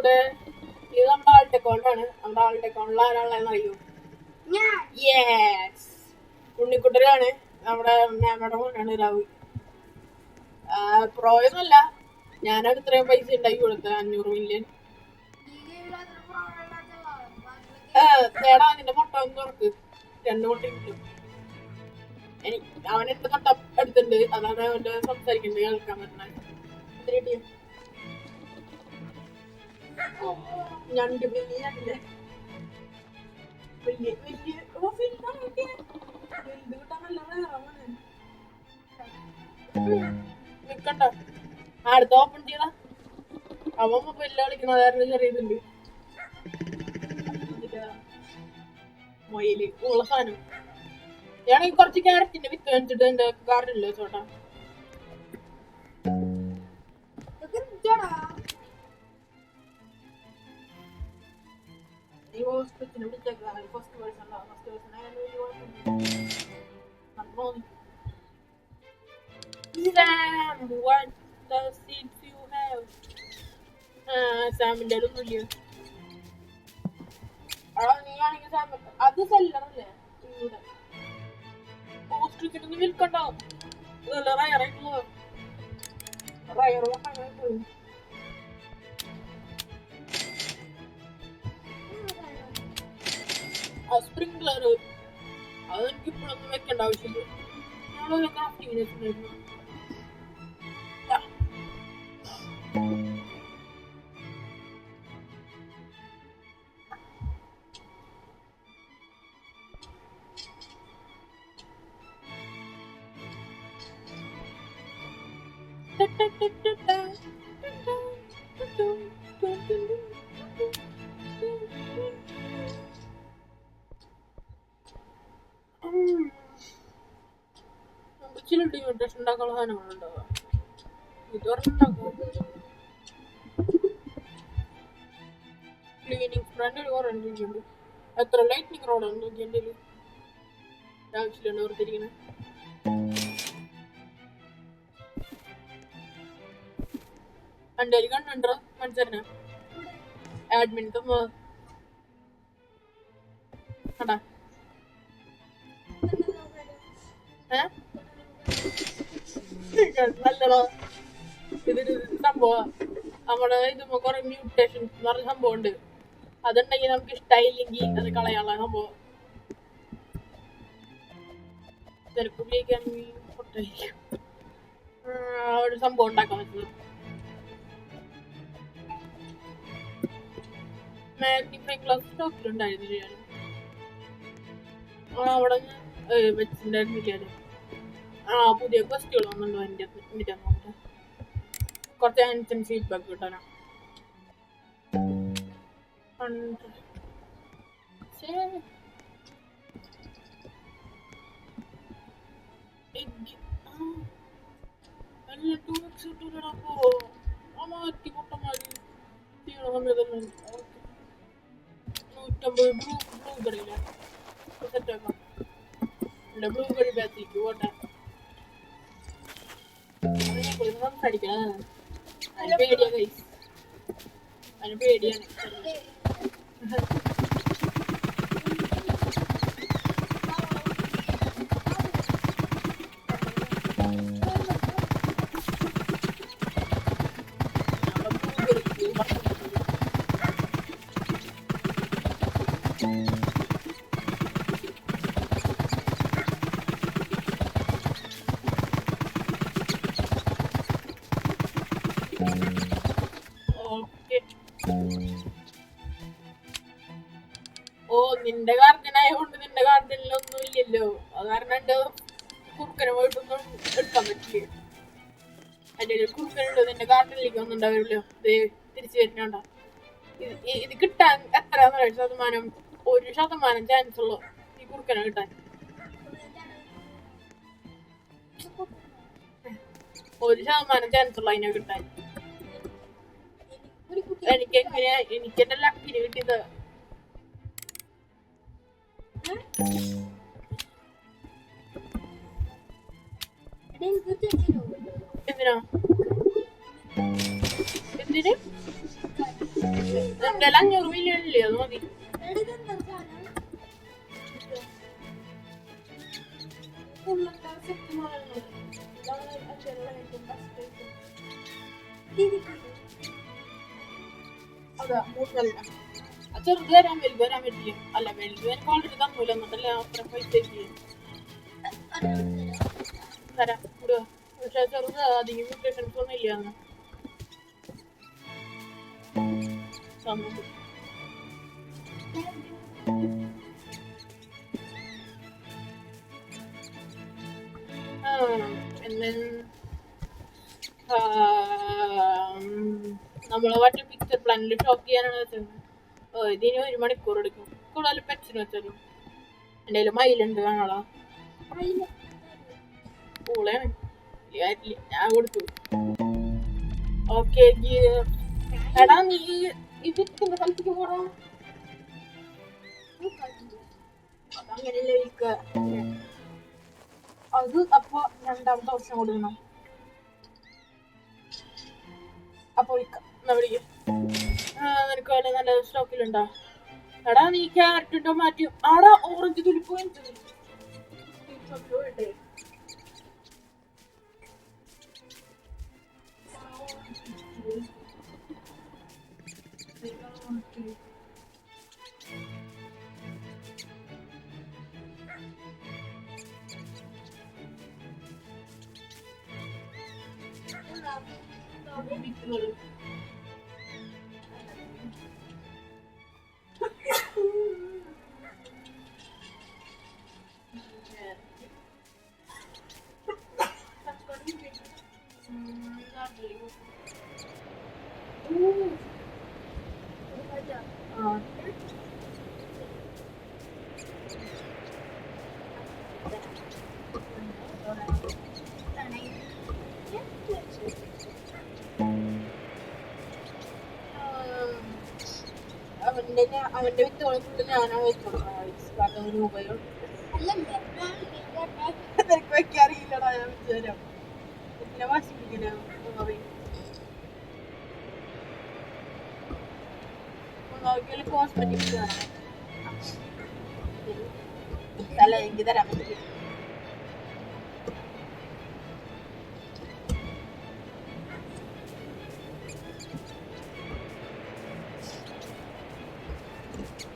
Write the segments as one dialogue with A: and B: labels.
A: ഇത് നമ്മുടെ ആളുടെ അക്കൗണ്ടാണ്. നമ്മുടെ ആളുടെ അക്കൗണ്ടിൽ ആരാളെന്ന് അറിയൂ? യെസ്, ഉണ്ണിക്കുട്ടനാണ്. നമ്മുടെ മാമയുടെ മോനാണ് രാഹുൽ. പ്രോയൊന്നുമല്ല, ഞാനാണ് ഇത്രയും പൈസ ഉണ്ടാക്കി കൊടുത്തത്, 500 മില്യൺ. തേടാ നിന്റെ മുട്ട ഒന്ന് തുറക്ക്, 2 മുട്ട കിട്ടും. അവൻ 8 മുട്ട എടുത്തിട്ടുണ്ട്, അതാണ് അവന്റെ സംസാരിക്കുന്നത് കേൾക്കാൻ പറ്റുന്നത്. ഞണ്ട് വലിയ വലിയ വലിയ നിക്കണ്ട. അടുത്ത ഓപ്പൺ ചെയ്യണ അവൻ മൊബൈലിൽ കളിക്കണ വേറെ ചെറിയതുണ്ട്. മൊയില് ഉള്ള സാധനം. ഞാണെങ്കിൽ കുറച്ച് ക്യാരറ്റിന്റെ വിത്ത് വെച്ചിട്ട് എന്റെ ഗാർഡനില് ചോട്ടാ. Sam, what the seeds you have? സാമിന്റെ ഒന്നുമില്ല. നീയാണെങ്കിൽ സാം അത് സെല്ലറല്ലേ? പോസ്റ്റ് വിൽക്കണ്ടോ? റയറായിട്ടുള്ളത് സ്പ്രിംഗ്ലർ അതെനിക്ക് ഇപ്പോഴൊന്നും വെക്കേണ്ട ആവശ്യമില്ല. ഞങ്ങളൊരു ക്രാഫ്റ്റിംഗ് വെച്ചിട്ടുണ്ടായിരുന്നു. ചില ഡിമിറ്റേഷൻ ഉണ്ടാക്കാനുള്ള സാധനങ്ങളുണ്ടാവുക. ഇതൊരെണ്ണുണ്ടാക്കും. ക്ലീനിങ് ഫ്രണ്ട് കുറെ ഉണ്ട്. എത്ര ലൈറ്റിനിങ് റോഡാണ് നോക്കി എൻ്റെ ആവശ്യമില്ല ഓർത്തിരിക്കുന്നത്. എൻ്റെ കണ്ണുണ്ടോ മനസ്സിലാ അഡ്മിൻ കണ്ടാ നല്ലതാ. ഇതൊരു സംഭവം നമ്മുടെ ഇതുമ്പോ കൊറേ മ്യൂട്ടേഷൻ എന്ന് പറഞ്ഞ സംഭവം ഉണ്ട്. അതുണ്ടെങ്കിൽ നമുക്ക് ഇഷ്ടമായില്ലെങ്കിൽ അത് കളയാനുള്ള സംഭവം. ചിലപ്പോൾ ഉപയോഗിക്കാണെങ്കിൽ പൊട്ടായിരിക്കും. ഒരു സംഭവം ഉണ്ടാക്കാൻ പറ്റുന്നത് മാഗ്നിഫൈ ഗ്ലാസ് സ്റ്റോക്കിലുണ്ടായിരുന്നു. ഞാൻ അവിടെ വെച്ചിട്ടുണ്ടായിരുന്നില്ല. പുതിയ ക്വസ്റ്റുകൾ വന്നിട്ടുണ്ടോ എൻ്റെ നോക്കട്ടെ. കുറച്ച് ആൻസർ ഫീഡ്ബാക്ക് കിട്ടാനാ. ബ്ലൂബെറി ബാത്തിക്ക് പോട്ടെ. സംസാരിക്കണം. അതിന് പേടിയാ കൈസ്, അതിന് പേടിയാണ്. നിന്റെ ഗാർഡനായതുകൊണ്ട് നിന്റെ ഗാർഡനിലൊന്നും ഇല്ലല്ലോ. അത് കാരണം എന്റെ കുറുക്കനെ പോയിട്ടൊന്നും എടുക്കാൻ പറ്റില്ല. എന്റെ ഒരു കുറുക്കനുണ്ട്, നിന്റെ ഗാർഡനിലേക്ക് ഒന്നും ഉണ്ടാവില്ലല്ലോ. തിരിച്ചു വരുന്നുണ്ടോ? ഇത് കിട്ടാൻ എത്ര ശതമാനം? 1% ചാൻസ് ഉള്ളു ഈ കുറുക്കനെ കിട്ടാൻ. 1% ചാൻസ് ഉള്ളു അതിനെ കിട്ടാൻ. എനിക്കെന്റെ ലക്കിന് കിട്ടിയത്. എന്തിനാ? എന്തിന്? എന്റെ 500 million ഇല്ലേ, അത് മതി. അതാ മൂന്നല്ല, ചെറുത് വരാൻ വരാൻ പറ്റില്ല. അല്ല, വലുത് എനിക്ക് ഓൾറെഡി തന്നൂല, എന്നിട്ടല്ലേ അത്ര പൈസ തരാം കൂടുക. പക്ഷെ ചെറുത് അധികം മ്യൂട്ടേഷൻസ് ഒന്നും ഇല്ല തന്നത്. നമ്മളെ മറ്റേ പിക്ചർ പ്ലാനിൽ ഷോപ്പ് ചെയ്യാനാണ് വെച്ചത്. ഇതിന് 1 മണിക്കൂർ എടുക്കും. കൂടുതൽ പെറ്റ്സിന് വെച്ചാലും എൻ്റെ കയ്യിൽ മയിലുണ്ട്, കാണാളാ പൂളയാണ്, ഞാൻ കൊടുത്തു. ഓക്കെ, എടാ നീ ഈ വിത്തിന്റെ സ്ഥലത്തേക്ക് പോടാ. അതങ്ങനെയല്ലേ വിൽക്കുക അത്. അപ്പൊ 2ാമത്തെ വർഷം കൊടുക്കണം. അപ്പൊ വിൽക്കാം. നിനക്ക് വല്ല നല്ല സ്റ്റോക്കിലുണ്ടോ? എടാ നീ ക്യാരറ്റ് ടൊമാറ്റോ ആടാ ഓറഞ്ച് തുലിപ്പ് അവന്റെ വിത്തോളത്തിൽ ഞാനാണ് വെച്ചോളാം. രൂപയോ നിനക്ക് വെക്കാറിയില്ലടാ, ഞാൻ വെച്ചുതരാം. പിന്നെ വാശിപ്പിക്കില്ല. കോസ്മെറ്റിക്സ് അല്ല, എനിക്ക് തരാൻ പറ്റില്ല.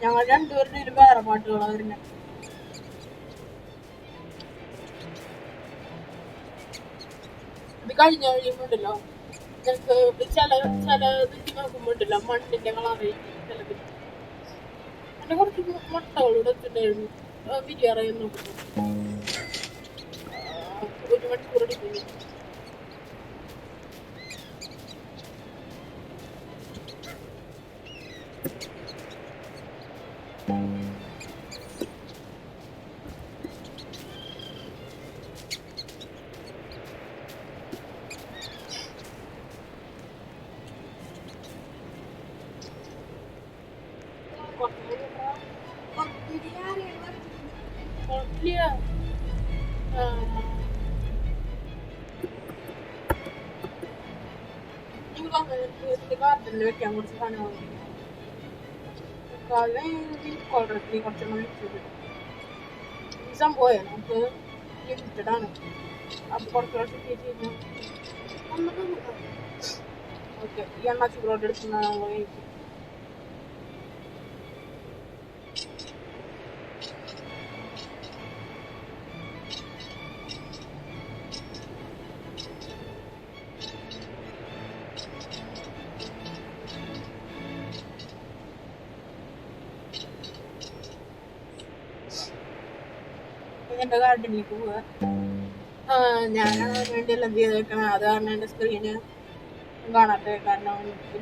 A: ഞങ്ങൾ രണ്ടുപേരുടെ വേറെ പാട്ടുകളാണ് വരുന്നത്. ഇത് കഴിഞ്ഞ കഴിയുമ്പോണ്ടല്ലോ ഞങ്ങൾക്ക് ചില നോക്കുമ്പോണ്ടല്ലോ മണ്ണിന്റെ കളറായിരിക്കും ചിലത്. എന്നെ കുറച്ച് മുട്ടകളോട് വെച്ചിട്ടുണ്ടായിരുന്നു ബിരിയാണി നോക്കുമ്പോൾ 1 മണിക്കൂർ എടുക്കുന്നു. ഗാർഡനിൽ വെക്കാൻ കുറച്ച് സാധനങ്ങൾ കുറച്ചെണ്ണം വെച്ചത്. ഈ സംഭവമേ നമുക്ക് ലിമിറ്റഡ് ആണ്. അപ്പൊ കുറച്ച് പ്രാവശ്യം ഓക്കെ. ഈ എണ്ണാച്ചികളോട് എടുക്കുന്ന എന്റെ ഗാർഡനിലേക്ക് പോവുക. ഞാനാണ് വേണ്ടി എല്ലാം ചെയ്തേക്കണത്. അത് കാരണം എന്റെ സ്ക്രീന് കാണാത്ത കാരണം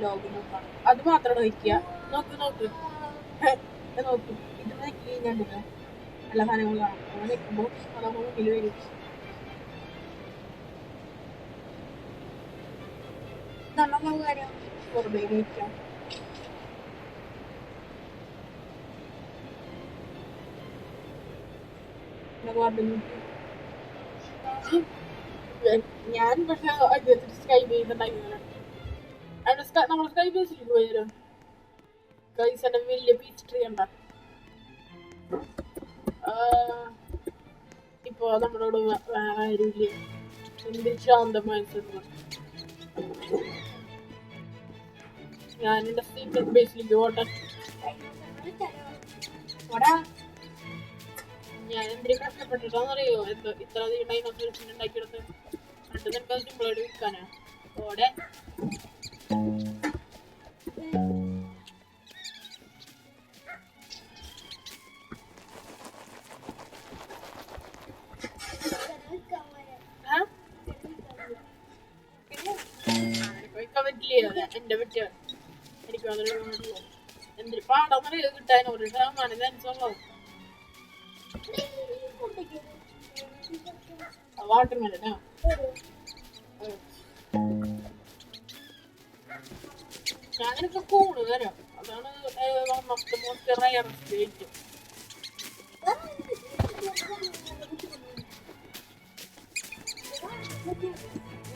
A: ലോഗിൻ നോക്കണം. അത് മാത്രം വയ്ക്കുക. നോക്ക് നോക്ക് ഇത് നോക്കി കഴിഞ്ഞാൽ എല്ലാ സാധനങ്ങളും കാണാം. അങ്ങനെ നിൽക്കുമ്പോൾ അതാകുമ്പോൾ മുന്നിൽ വരും. നല്ല കാര്യം വെറുതെ നിൽക്കാം. ഞാൻ പക്ഷെ സ്കൈ ബേസ് ഉണ്ടായിരുന്നു. നമ്മൾ സ്കൈ ബേസിലേക്ക് പോയാലോ? കൈസന്റെ വലിയ പീച്ച് ട്രീ ഉണ്ടാ. ഇപ്പൊ നമ്മളോട് വേറെ ആരുമില്ല. എന്തൊരു ശാന്തമായി ഞാൻ എന്റെ സീക്രട്ട് ബേസിലേക്ക് ഓട്ടെ. ഞാൻ എന്തിനു കഷ്ടപ്പെട്ടിട്ടാന്നറിയോ ഇത്ര അധികം ഡൈനോസേഴ്സിനെ ഉണ്ടാക്കിയെടുത്ത്. എന്നിട്ട് നിനക്ക് അത് സിമ്പിളായിട്ട് വിൽക്കാനാ. ഓടെ വിൽക്കാൻ പറ്റില്ലേ? എന്റെ പറ്റിയ എനിക്ക് വന്നിട്ടുള്ളൂ. എന്തൊരു പാടാന്നറിയോ കിട്ടാൻ. ഒരു ശതമാനം ചാൻസുള്ളൂ. വാട്ടർമെലനാ ഞാനൊക്കെ കൂണ് തരാം. അതാണ് മോസ്റ്റ് റയറസ്റ്റ് ഐറ്റം.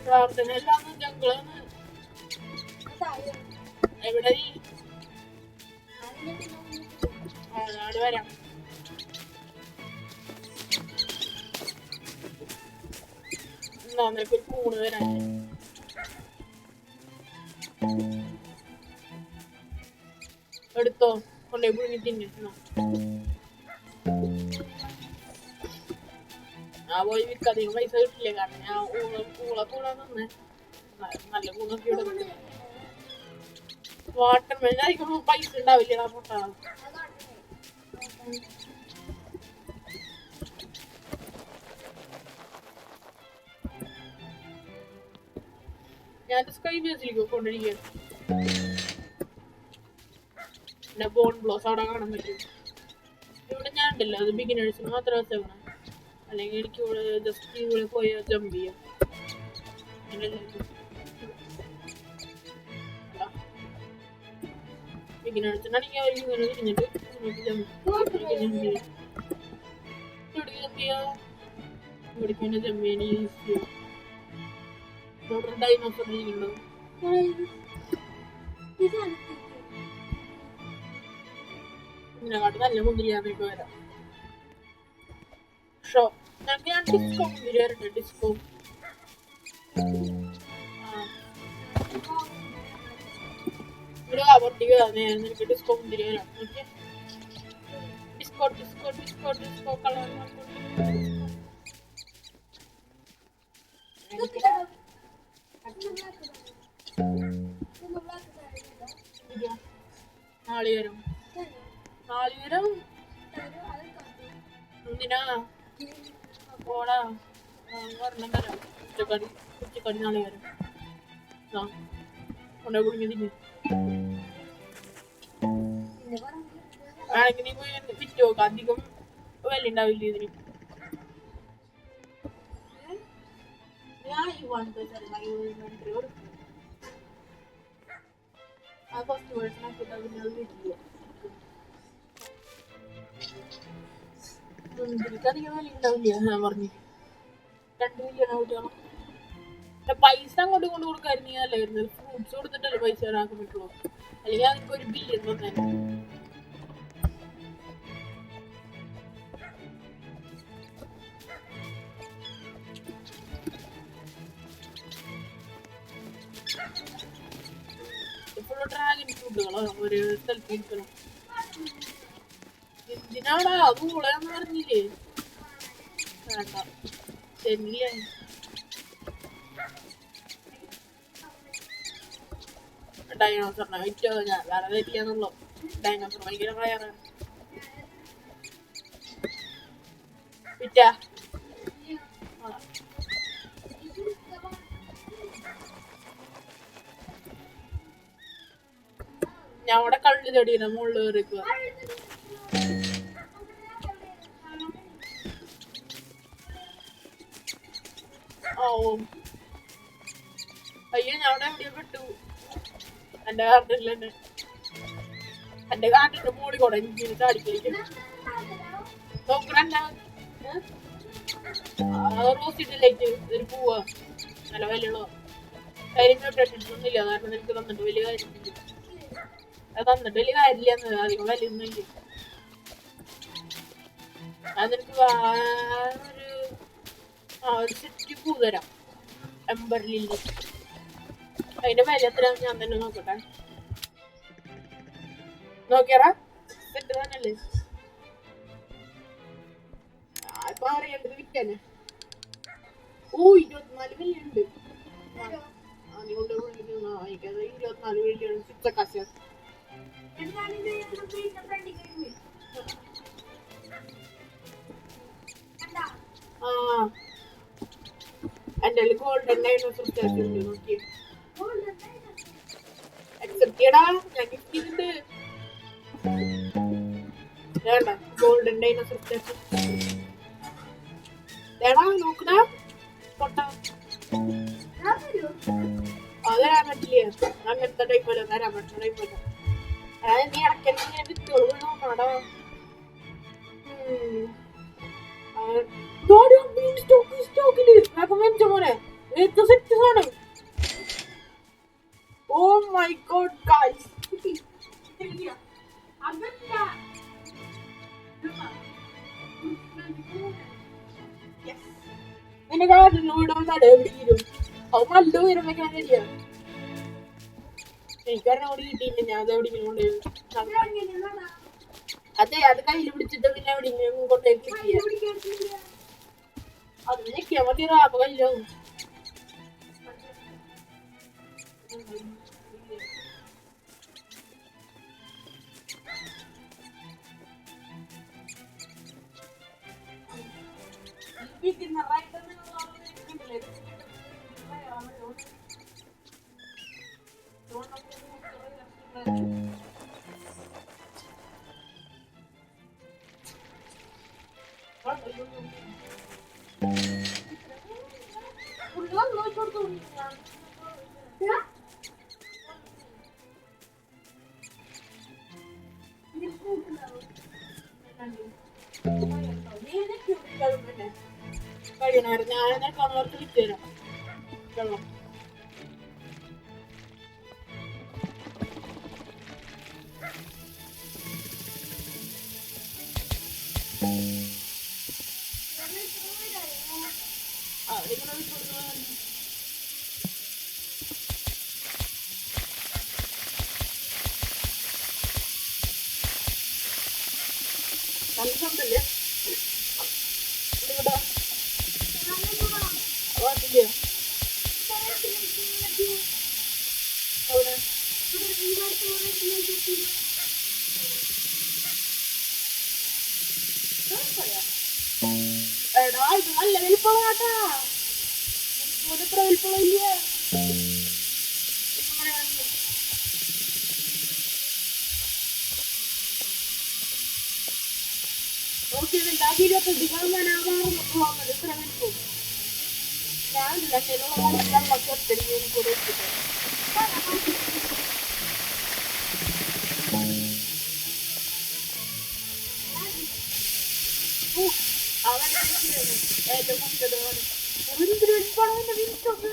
A: പ്രാർത്ഥന എല്ലാം ജംഗിളാണ്. എവിടെ നാട് വരാം. നിനക്കൊരു കൂണ് തരാൻ. എടുത്തോ, കൊണ്ടേ പുഴുങ്ങി തിന്നു. ആ പോയി വിൽക്കാധികം പൈസ കിട്ടില്ല. കാരണം ഞാൻ ഊള കൂടാ തന്നെ നല്ല കൂണൊക്കെ ഇവിടെ കിട്ടും. വാട്ടർമെലൻ ആയിരിക്കുമ്പോ പൈസ ഉണ്ടാവില്ലടാ പൊട്ടാ. ഞാൻ സ്കൈ ബേസിലേക്ക് കൊണ്ടിരിക്കുകയാണ്. പിന്നെ ബോൺ ബ്ലോസ് അവിടെ കാണാൻ പറ്റും. ഇവിടെ ഞാൻ ഉണ്ടല്ലോ, അത് ബിഗിനേഴ്സിന് മാത്രം വെച്ചേക്കണം. അല്ലെങ്കിൽ എനിക്ക് ഇവിടെ ജസ്റ്റ് ഇവിടെ പോയി ജമ്പ് ചെയ്യാം. ബിഗിനേഴ്സിനാണെങ്കിൽ അവർ ഇങ്ങനെ തിരിഞ്ഞിട്ട് ഇവിടേക്ക് ജമ്പ് ചെയ്യാൻ ഈസി. ഡൈനോസർ ഇരിക്കുന്നുണ്ടോ? ഇതിനെക്കാട്ട് നല്ല മുന്തിരിയാന്നൊക്കെ വരാം. ഷോ ഞാൻ ഡിസ്കോ മുന്തിരി വരട്ടെ. ഡിസ്കോ പൊട്ടിക്കുക. നിനക്ക് ഡിസ്കോ മുന്തിരി വരാം. Disco disco disco disco colour നാളികേരം. നാളികേരം എന്തിനാ പോടാ. ഒരെണ്ണം തരാം. ഉച്ചക്കടി നാളികേരം കൊണ്ടേ കുടുങ്ങി തിന്നു. ആണെങ്കിൽ നീ പോയി വിറ്റ് നോക്കാം. അധികം വില ഉണ്ടാവില്ല ഇതിന്. ആ ഫസ്റ്റ് വേർഷൻ ആക്കിയിട്ട് അതിനത് വീട്ടില്ല. മുന്തിരിക്ക് അധികം വില ഉണ്ടാവില്ല. ഞാൻ പറഞ്ഞു 2 മില്യൺ കുട്ടികളും. പൈസ അങ്ങോട്ട് കൊണ്ട് കൊടുക്കായിരുന്നു നല്ലായിരുന്നു. ഫ്രൂട്ട്സ് കൊടുത്തിട്ടല്ലേ പൈസ ആക്കാൻ പറ്റുള്ളൂ. അല്ലെങ്കിൽ അതിനൊക്കെ 1 ബില്യൺ തന്നെ. ഇപ്പോഴും ഡ്രാഗൺ ഫ്രൂട്ടുകളോ ഒരു സ്ഥലത്ത് ഇരിക്കണം. എന്തിനാടാ അത് കൂടെന്ന് പറഞ്ഞില്ലേ? വേണ്ട ശരിയല്ലേ. ഡൈനോസറിനെ വിറ്റോ. ഞാൻ വേറെ തരില്ലാന്നുള്ളൂ. ഡൈനോസർ ഭയങ്കര റയറാണ്. വിറ്റാ ഞാൻ അവിടെ കള്ളി തടിയുന്ന മുകളിൽ കയറിക്കുക. ഓ അയ്യോ ഞാൻ അവിടെ എവിടെയോ പെട്ടു. എന്റെ കാർഡിൽ തന്നെ. എന്റെ കാർഡിന്റെ മോളിൽ കൂടെ എനിക്ക് ചാടിക്കളിക്കും. റോസിന്റെ ലൈറ്റ് ഒരു പൂവാ. നല്ല വിലയുള്ളോ. കാര്യം ന്യൂട്രീഷൻസ് ഒന്നുമില്ല. കാരണം നിനക്ക് തന്നിട്ട് വലിയ കാര്യം. അത് തന്നിട്ട് വലിയ കാര്യമില്ല, അധികം വിലയൊന്നുമില്ല. അതെനിക്ക് ഒരു സെറ്റ് പൂ തരാം, എംബർലില്ലി. അതിന്റെ വില എത്രയാന്ന് ഞാൻ തന്നെ നോക്കട്ടെ. നോക്കിയറാ സെറ്റ് തന്നെയല്ലേ? ഇപ്പൊ അറിയേണ്ടത് വിൽക്കാന്. ഓ 24 മില്യൺ ഉണ്ട്. 24 മില്യൺ ചിത്രക്കാശ. ആ എന്റെ ഗോൾഡൻ ഡൈനോസർ സ്റ്റാച്ചു ഉണ്ട്, നോക്കിയേ. അക്സെപ്റ്റ് ചെയ്യടാ, ഞാൻ ഗിഫ്റ്റ് ചെയ്തിട്ടുണ്ട്. വേണ്ട, ഗോൾഡൻ ഡൈനോസർ സ്റ്റാച്ചു. വേടാ നോക്കടാ, പൊട്ടാ. അത് തരാൻ പറ്റില്ല, അങ്ങനത്തെ ടൈപ്പല്ല, തരാൻ പറ്റുന്ന ടൈപ്പല്ല. അതായത് നീ ഇടയ്ക്കിങ്ങനെ വിത്തോളൂ നോക്കണടാ. Oh my god, guys! നിന്റെ കാർഡിൽ വിടുന്നതാണ് എവിടെയെങ്കിലും. അത് നല്ല ഉയരം വെക്കാൻ കഴിയാ. എനിക്കറിയാം അവിടെ കിട്ടിയില്ല, ഞാൻ അത് എവിടെയെങ്കിലും കൊണ്ടുപോയി. അതെ, അത് കയ്യിൽ പിടിച്ചിട്ട് പിന്നെ എവിടെയെങ്കിലും കൊണ്ടുപോയി കിട്ടിയ അത് ഞെക്കിയാ മതി, റാപ്പ് കയ്യിലാവും. ഞാനെന്നെ കവർക്ക് വിറ്റുതരാം വെള്ളം. നല്ല ശബ്ദല്ലേ? എടാ ഇത് നല്ല വലിപ്പമാട്ടാ, എത്ര വലിപ്പമില്ല. നോക്കി 2025 കാണാനാവാറുണ്ട് എത്ര വലിപ്പം. ഞാനില്ല ചിലുള്ള വെള്ളമൊക്കെ ഒത്തിരി കൂടെ വെച്ചിട്ട് അവനെ ഏറ്റവും മുൻകതാണ്. എന്തൊരു വലിപ്പമാണ് വിരിച്ചത്.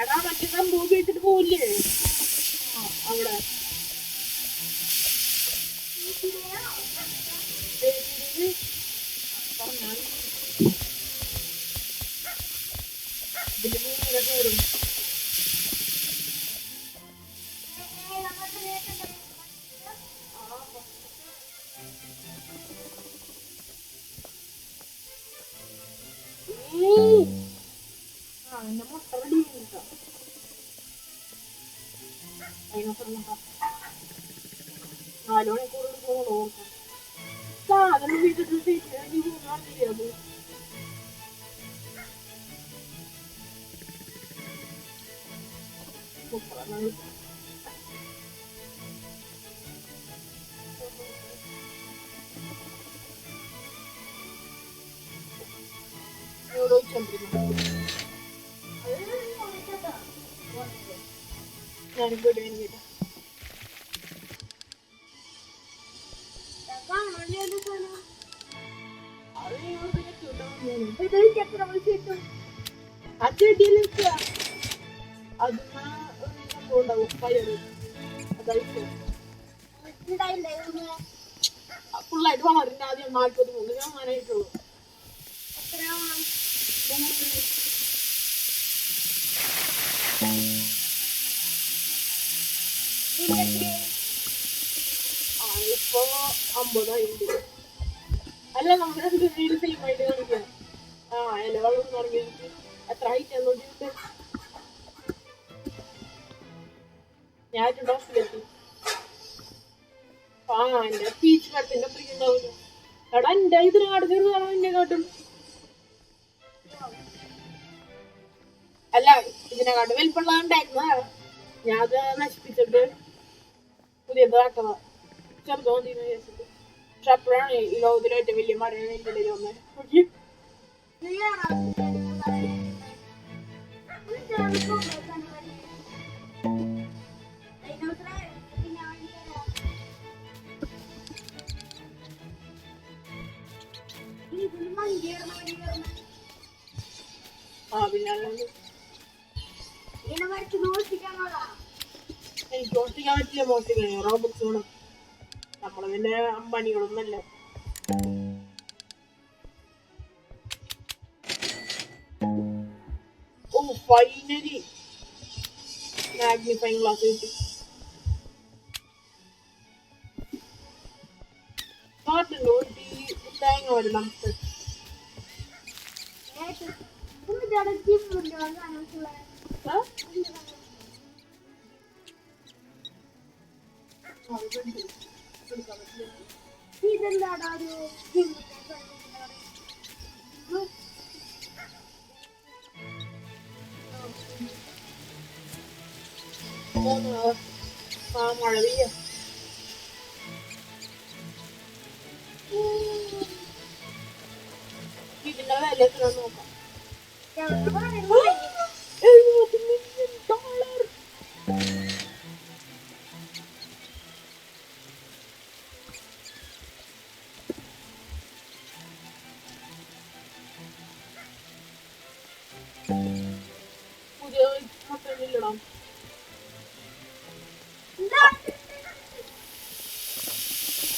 A: എടാ മറ്റേ സംഭവം ഉപയോഗിച്ചിട്ട് പോവില്ലേ അവിടെ? പറഞ്ഞാൽ ഇതിൽ മൂന്നില കയറും. എന്റെ മുട്ട റെഡി ചെയ്തിട്ടോ അതിനൊക്കെ 4 മണിക്കൂർ എടുക്കുമോ സാധനം വീട്ടിട്ട് തിരിച്ചത്. ഞാനിപ്പോ കേട്ടോ അതിന് ഒരു സംഭവം ഉണ്ടാവും പയറ് അതായിട്ട് ഫുള്ളായിട്ട് വളരുന്ന ആദ്യം 43 ശതമാനമായിട്ടുള്ളൂ. ഇപ്പൊ 50 അല്ല നമ്മൾ രണ്ട് വീട് സെയിം ആയിട്ട് കാണിക്കാം. ഇല വെള്ളം തുടങ്ങിയിട്ട് എത്ര ഹൈറ്റ് നോക്കിയിട്ട് ഞാൻ ഡോസിലെത്തി. എന്റെ പീച്ച് മരത്തിന്റെ അപ്പുറം ഉണ്ടാവില്ല. എടാ എന്റെ ഇതിനാട് ചെറുതാണോ എന്നെ കാട്ടും? അല്ല ഇതിനെക്കാട്ട് വലിപ്പമുള്ള ഉണ്ടായിരുന്ന ഞാൻ അത് നശിപ്പിച്ചിട്ട് പുതിയത് കാട്ടതാ. ചെറുതോ മതിന്ന് വിചാരിച്ചിട്ട്. പക്ഷെ അപ്പോഴാണ് ഈ ലോകത്തിലെ ഏറ്റവും വലിയ മരം എന്റെ ഒന്ന് നോക്കി. പിന്നെ എനിക്ക് മോഷ്ടിക്കാൻ പറ്റില്ല. മോഷ്ടിക്കാൻ റോബോട്ട്സ് വേണം. നമ്മള് പിന്നെ അമ്പാനികളൊന്നല്ല. ഫൈനലി മാഗ്നിഫൈങ് ഗ്ലാസ് കിട്ടി. കാട്ടുണ്ടോ തേങ്ങ വരും നമുക്ക്. ഇതെന്താടാ ഒരു മഴ പെയ്യ. ഇതിന്റെ വില എത്ര നോക്കാം. $70 million. പുതിയ മൊത്തം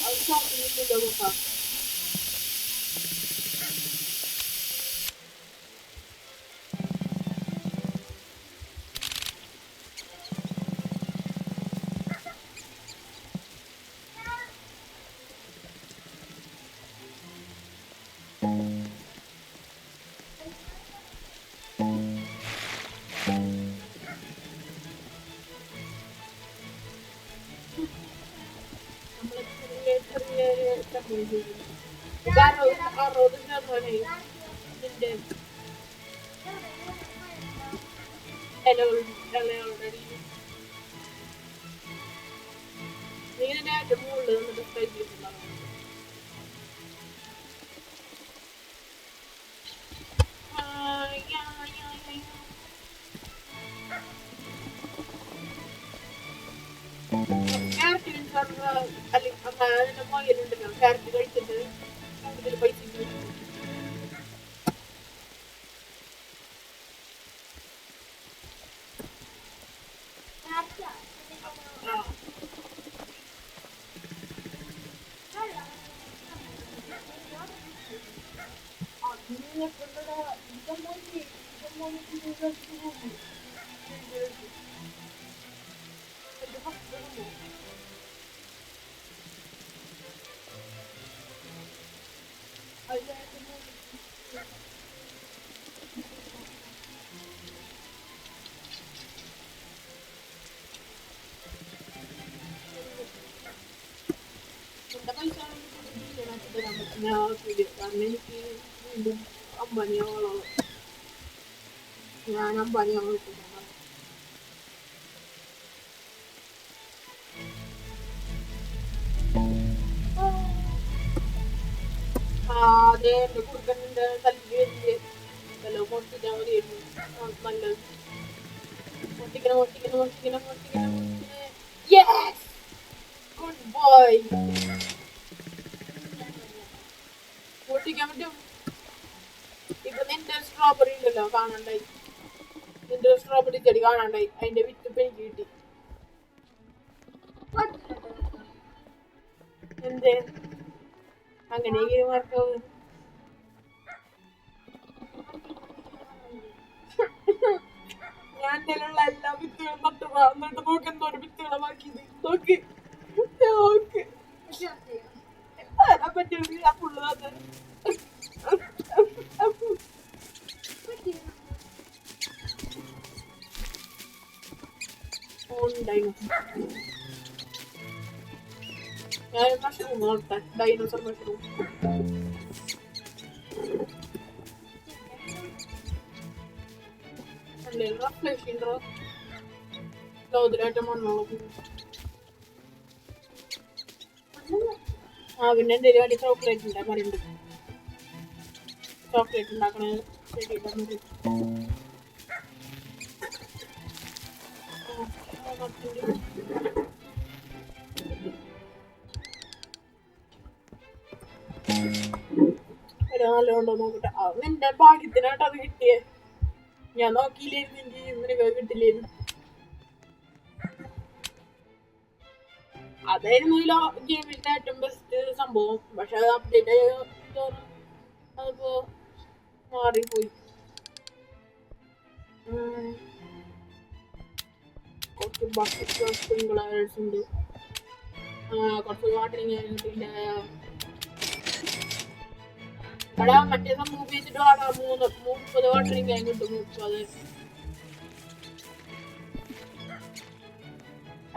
A: അത് ഷോപ്പിങ്ങില്ല നോക്കാം. നീന്റെ മുകളിൽ വന്നിട്ട് കഴിച്ചിട്ടുണ്ടാവും. അതിന്റെ മകനുണ്ടല്ലോ ക്യാരറ്റ് കഴിച്ചിട്ട് കൂടുതൽ പൈസ കാരണം എനിക്ക് വീണ്ടും അമ്പനിയാവോളം ഞാൻ അമ്പനിയാവോളം അതെ എന്റെ കുറുക്കൻ്റെ തലത്തിൽ വരുന്നത് വല്ലതും പൊട്ടിക്കാൻ മതിയായിരുന്നു. നല്ലത് പൊട്ടിക്കണം പൊട്ടിക്കണം പൊട്ടിക്കണം പൊട്ടിക്കണം യെസ് ഗുഡ് ബോയ്. പൊട്ടിക്കാൻ പറ്റും. ഇപ്പൊ നിന്റെ സ്ട്രോബെറി ഉണ്ടല്ലോ കാണണ്ടായി. നിന്റെ സ്ട്രോബെറി ചെടി കാണാണ്ടായി, അതിന്റെ വിത്ത് ഇപ്പൊ എനിക്ക് കിട്ടി. എന്തേ അങ്ങനെ വർക്കാവ്? ഞാൻ എന്തെങ്കിലും എല്ലാ വിത്തുകളും നട്ടതാ, എന്നിട്ട് നോക്ക് എന്തോ ഒരു വിത്തുകളെ ബാക്കിയത്. നോക്ക് നോക്ക് പറ്റിയ ആ പുള്ളു ഞാൻ മഷ്റൂം നോട്ടെ, ഡൈനോസർ മഷ്റൂം. അല്ലേ ഫ്ലഷ് ഉണ്ടോ ലോതിലായിട്ട് മണ്ണോളം. ആ പിന്നെ എന്തെങ്കിലും വേണ്ടി ചോക്ലേറ്റ് ഉണ്ടാക്കാറുണ്ട്. ചോക്ലേറ്റ് ഉണ്ടാക്കണ ശരി. നല്ലോണ്ടോ നോക്കട്ടെ. അത് നിന്റെ ഭാഗ്യത്തിനായിട്ട് അത് കിട്ടിയേ. ഞാൻ നോക്കിയില്ലായിരുന്നു, നിനക്ക് കിട്ടില്ലായിരുന്നു. അതായിരുന്നു ഈ ഗെയിമിന്റെ ഏറ്റവും ബെസ്റ്റ് സംഭവം. പക്ഷെ അത് അപ്ഡേറ്റ് അതിപ്പോ മാറിപ്പോയി. കുറച്ച് ബക്കറ്റ് സ്പ്രിംഗ്ലേഴ്സ് ഉണ്ട്, കുറച്ച് വാട്ടറിങ് കിട്ടില്ല. എടാ മറ്റേ സംഭവം ഉപയോഗിച്ചിട്ട് വേണം 30 വാട്ടറിങ് ക്യാൻ കിട്ടും. 30.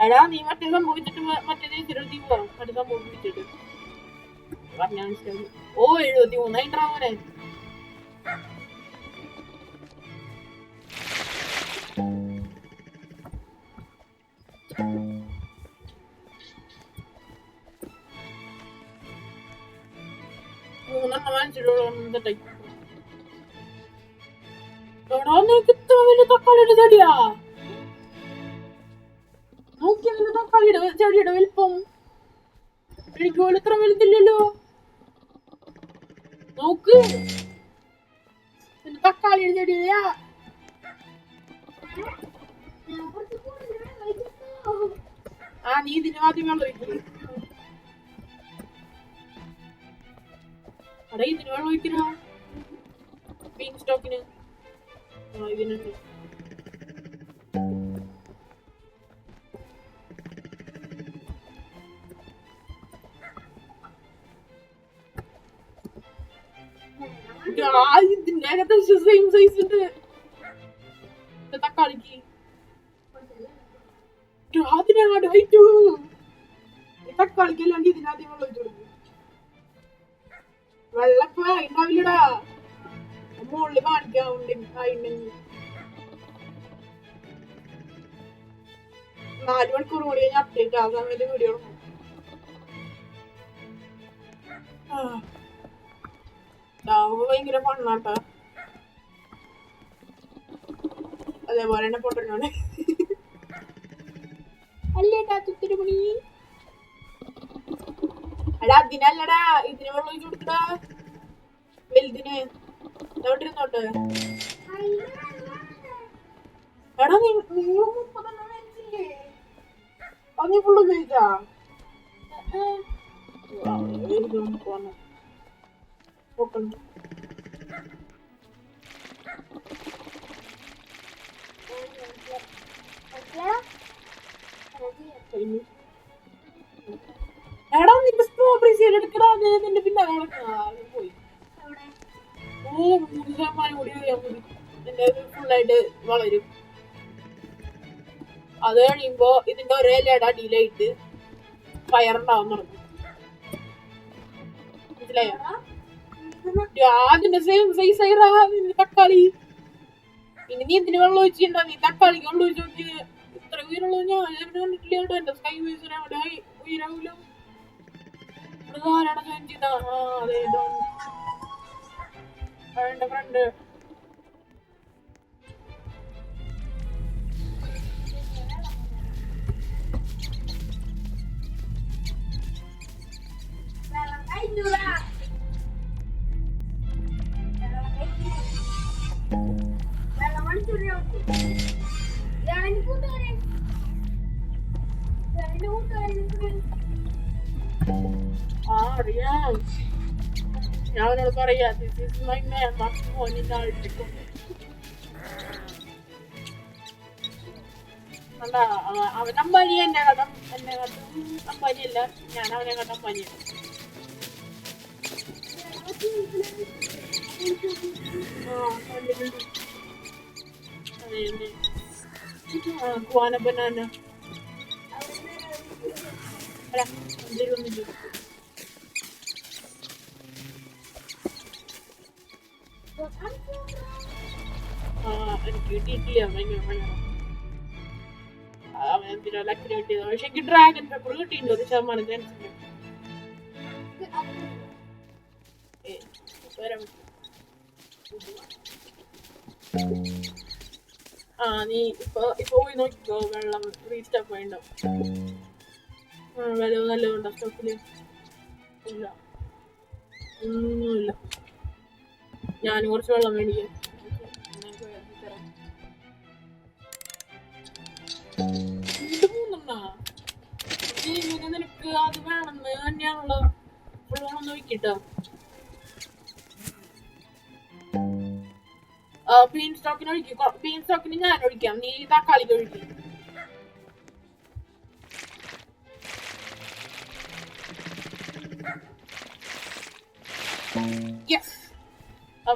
A: എടാ നീ മറ്റേ സംഭവിച്ചിട്ട് മറ്റേ ദേശീയ പോവാം. മറ്റേ സംഭവം പിടിച്ചിട്ട് പറഞ്ഞാൽ മനസ്സിലാവും. ഓ 73 അങ്ങനെ. എടാ നിനക്ക് ഇത്ര വലിയ തക്കാളിയുടെ ചെടിയാ? നോക്കിയ തക്കാളിയുടെ ചെടിയുടെ വലിപ്പം എനിക്ക് പോലെ ഇത്ര വലുതില്ലല്ലോ. നോക്ക് തക്കാളിയുടെ ചെടിയാ. ആ നീ ഇതിന് ആദ്യം വെള്ളം ഒഴിക്കില്ലേ? അടേ ഇതിന് വെള്ളം ഒഴിക്കണോ? ബീൻ സ്റ്റോക്കിന് ഇതിനുണ്ട്. ഇതിന്റെ ഏകദേശം സെയിം സൈസ് ഉണ്ട് തക്കാളിക്ക്. അതിനാട് ഹൈറ്റു തക്കാളിക്ക് അല്ലാണ്ട് ഇതിനാദ്യം വെള്ളം ഒഴിച്ചു കൊടുക്കും. വെള്ളപ്പോ ഉണ്ടാവില്ലടാ, മുകളില് കാണിക്കാവുണ്ടെങ്കിൽ 4 മണിക്കൂർ കൂടി കഴിഞ്ഞാൽ അപ്ഡേറ്റ് ആ സമയത്ത് വീഡിയോ. ഭയങ്കര ഫണ്ണാട്ടാ. അതേപോലെ തന്നെ പൊട്ടനാണ് അല്ലേട്ടാ തുത്തിരിമണി. എടാ അതിനല്ലടാ, ഇതിന് വെള്ളം ഒഴിച്ചു കൊടുക്കടാ വലുതിന്. എവിടെയിരുന്നോട്ട് എടാ നീ 30 മേടിച്ചില്ലേ? അത് നീ ഫുള്ള് ഉപയോഗിച്ചാ? പോന്നു നോക്കണം. എടാ നിന്റെ സ്ട്രോബെറി സീഡ് എടുക്കടാ, നിന്റെ പിന്നെ പോയി. ഓ 3% കൂടി നിന്റെ ഫുള്ളായിട്ട് വളരും. അത് കഴിയുമ്പോ ഇതിന്റെ ഒരേ ഇലയുടെ അടിയിലായിട്ട് പയറുണ്ടാവും തുടങ്ങും. മനസ്സിലായോ? അതിന്റെ സെയിം സൈസ് ആയിരാ നിന്റെ തക്കാളി. പിന്നെ നീ എന്തിനു വെള്ളം ഒഴിച്ചിട്ടുണ്ടോ? നീ തക്കാളിക്ക് വെള്ളം ഒഴിച്ച് നോക്കി. ഇത്ര ഉയരമുള്ള ഞാൻ കണ്ടിട്ടില്ല. എന്റെ സ്കൈ ഉയരാവൂലോ. ആരാണ് ജോയിൻ ചെയ്ത? അതെ എന്റെ ഫ്രണ്ട്. വെള്ളം അറിയാം. ഞാൻ അവനോട് പറയാ ദിസ് ഈസ് മൈ മാൻ മോനിന്റെ ആൾട്ടിക്കും കണ്ടാ അവൻ അമ്പാനി എന്നെ കാട്ടും അമ്പാനിയല്ല, ഞാൻ അവനെ കാട്ടും അമ്പാനിയാണ്. Kuana banana. Ala, hindi. എനിക്ക് കിട്ടിയിട്ടില്ല. അവൻ എന്തിനാ ലക്കിന് കിട്ടിയത്? പക്ഷെ എനിക്ക് ഡ്രാഗൺ പേപ്പർ കിട്ടിയിട്ടുണ്ട് 1% ചാൻസ്. നീ ഇപ്പൊ പോയി നോക്കിക്കോ, വെള്ളം റീസ്റ്റോക്ക് വേണ്ടാവും. വില നല്ലതുണ്ടോ സ്റ്റോക്കില്? ഇല്ല, ഒന്നുമില്ല. ഞാൻ കുറച്ച് വെള്ളം മേടിക്കാം. നിനക്ക് അത് വേണമെന്ന് തന്നെയാണല്ലോ വെള്ളം നോക്കിട്ടോ. ബീൻ സ്റ്റോക്കിന് ഒഴിക്കും. ബീൻ സ്റ്റോക്കിന് ഞാൻ ഒഴിക്കാം, നീ തക്കാളിക്ക് ഒഴിക്കും.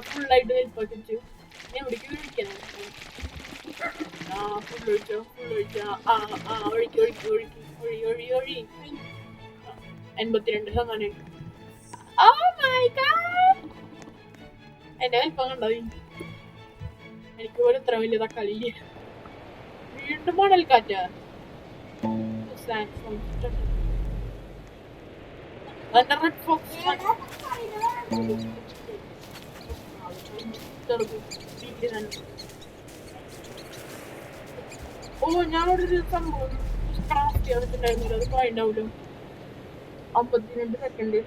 A: ഫുള്ളായിട്ട് വലിപ്പിച്ചു. നീ എവിടേക്ക് ഒഴിക്കണം? ഫുൾ ഒഴിച്ചോ. ഒഴി 82%. എന്റെ വലിപ്പം കണ്ടോ? എനിക്ക് പോലും ഇത്ര വലിയ തക്കാളി. വീണ്ടും മണൽക്കാറ്റാ. റെഡ് ഫോക്സ് ഞാനൊരു സംഭവം ക്രാഫ്റ്റ് ചെയ്തിട്ടുണ്ടായിരുന്നല്ലോ, അത് പോയിണ്ടാവൂലോ. 52 സെക്കൻഡ്.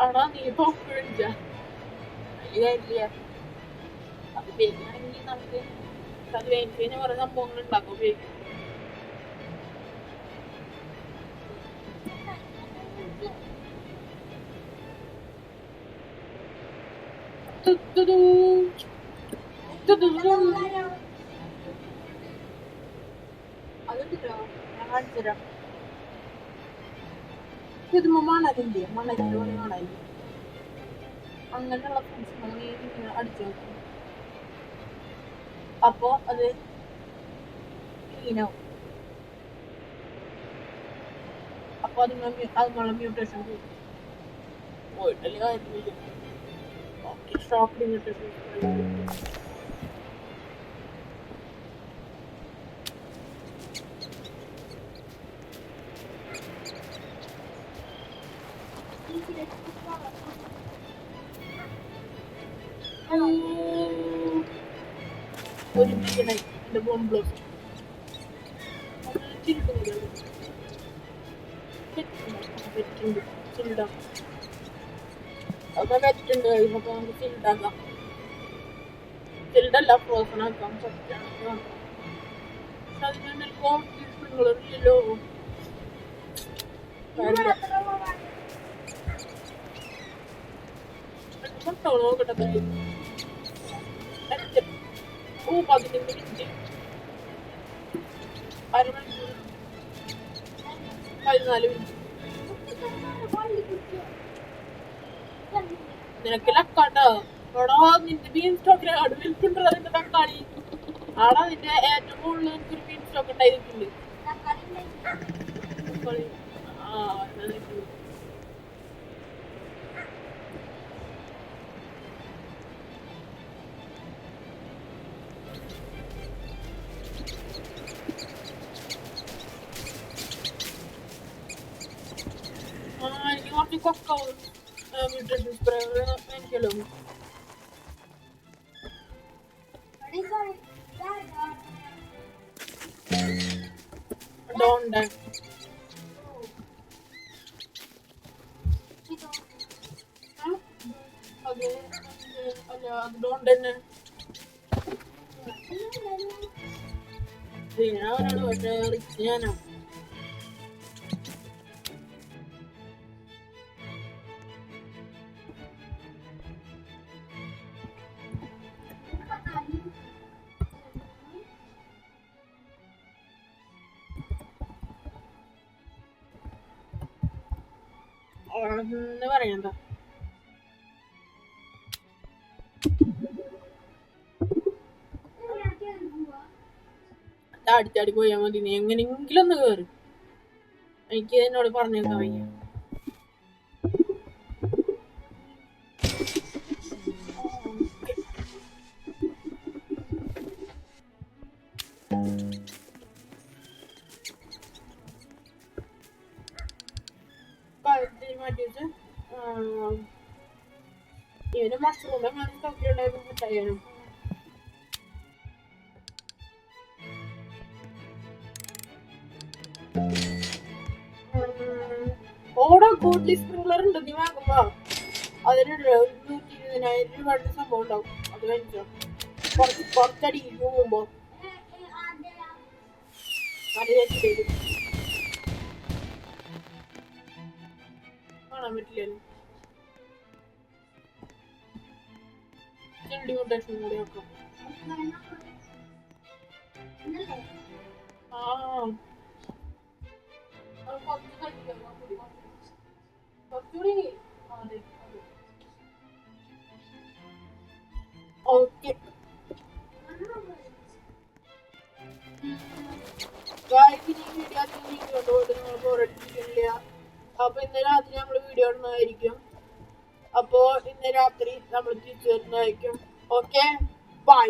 A: ആടാ നീ തോക്കിഴിച്ച അത് ഉപയോഗിക്കുകയാണെങ്കിൽ നമുക്ക് അത് കഴിഞ്ഞ് കുറെ സംഭവങ്ങൾ ഉണ്ടാക്കും ഉപയോഗിക്കും. അതെന്തിട്ടോ ഞാൻ കാണിച്ചു തരാം. ഇത് മണലിന്റെ മണലില്ല അങ്ങനെയുള്ള ഫ്രൂട്ട്സ് അടിച്ചു നോക്കും. അപ്പോ അത് ക്ലീനാവും. അപ്പൊ അതുങ്ങളെ മ്യൂട്ടേഷൻ പോയിട്ടല്ലേ കാര്യമില്ല. ഷോപ്പിൽ മ്യൂട്ടേഷൻ ഒരു എന്റെ ബോൺ ബ്ലോക്ക് അതൊക്കെ വെച്ചിട്ടുണ്ട്. കഴിയുമ്പോ നമുക്ക് ചിൽഡാക്കാം. ചിൽഡല്ല, ഫ്രോസൺ ആക്കാം. സത്യാണ്. അതിന് കോൺഫിഡൻസില്ലല്ലോ. നോക്കട്ടെ 15 മിനിറ്റ് അരമണിക്കൂർ 14 മിനിറ്റ്. നിനക്ക് ലക്കാട്ടോ. എടാ നിന്റെ ബീൻ സ്റ്റോക്കിനെ വിൽക്കുന്നുണ്ടോ നിന്റെ തക്കാളി? ആടാ നിന്റെ ഏറ്റവും കൂടുതൽ എനിക്കൊരു ബീൻ സ്റ്റോക്ക് ഉണ്ടായിട്ടുണ്ട്. എനിക്ക് കുറച്ച് കൊക്ക എനിക്കല്ലോ. ഉണ്ട്. അത് അല്ല അതുകൊണ്ട് തന്നെ ഞാനാണ് പക്ഷേ ഞാനാ എന്ന് പറയണ്ട. ചാടി പോയാൽ മതി, നീ എങ്ങനെയെങ്കിലും ഒന്ന് കേറി. എനിക്ക് എന്നോട് പറഞ്ഞേക്കാൻ വയ്യ. മാറ്റിയിട്ട് ഇവന് മഷ്റൂം എങ്ങനെ സ്റ്റോക്കിലുണ്ടായിരുന്നു മിഠായിയാണ്. ഓടെ ഗോഡ്ലി സ്പ്രിംഗ്ലർ ഉണ്ട്, നീ വാങ്ങുമ്പോ അതിനുള്ള 120,000 രൂപയുടെ സംഭവം ഉണ്ടാവും. അത് കഴിഞ്ഞോ കുറച്ചടി പോകുമ്പോ അത് തരും. കാണാൻ പറ്റില്ലല്ലോ. ചെള്ളി കൊണ്ടേഷൻ കൂടി നോക്കാം. ഓക്കെ അപ്പൊ ഇന്ന് രാത്രി നമ്മള് വീഡിയോ ഇടുന്നതായിരിക്കും. അപ്പോ ഇന്ന് രാത്രി നമ്മൾ തിരിച്ചു വരുന്നതായിരിക്കും. Okay bye.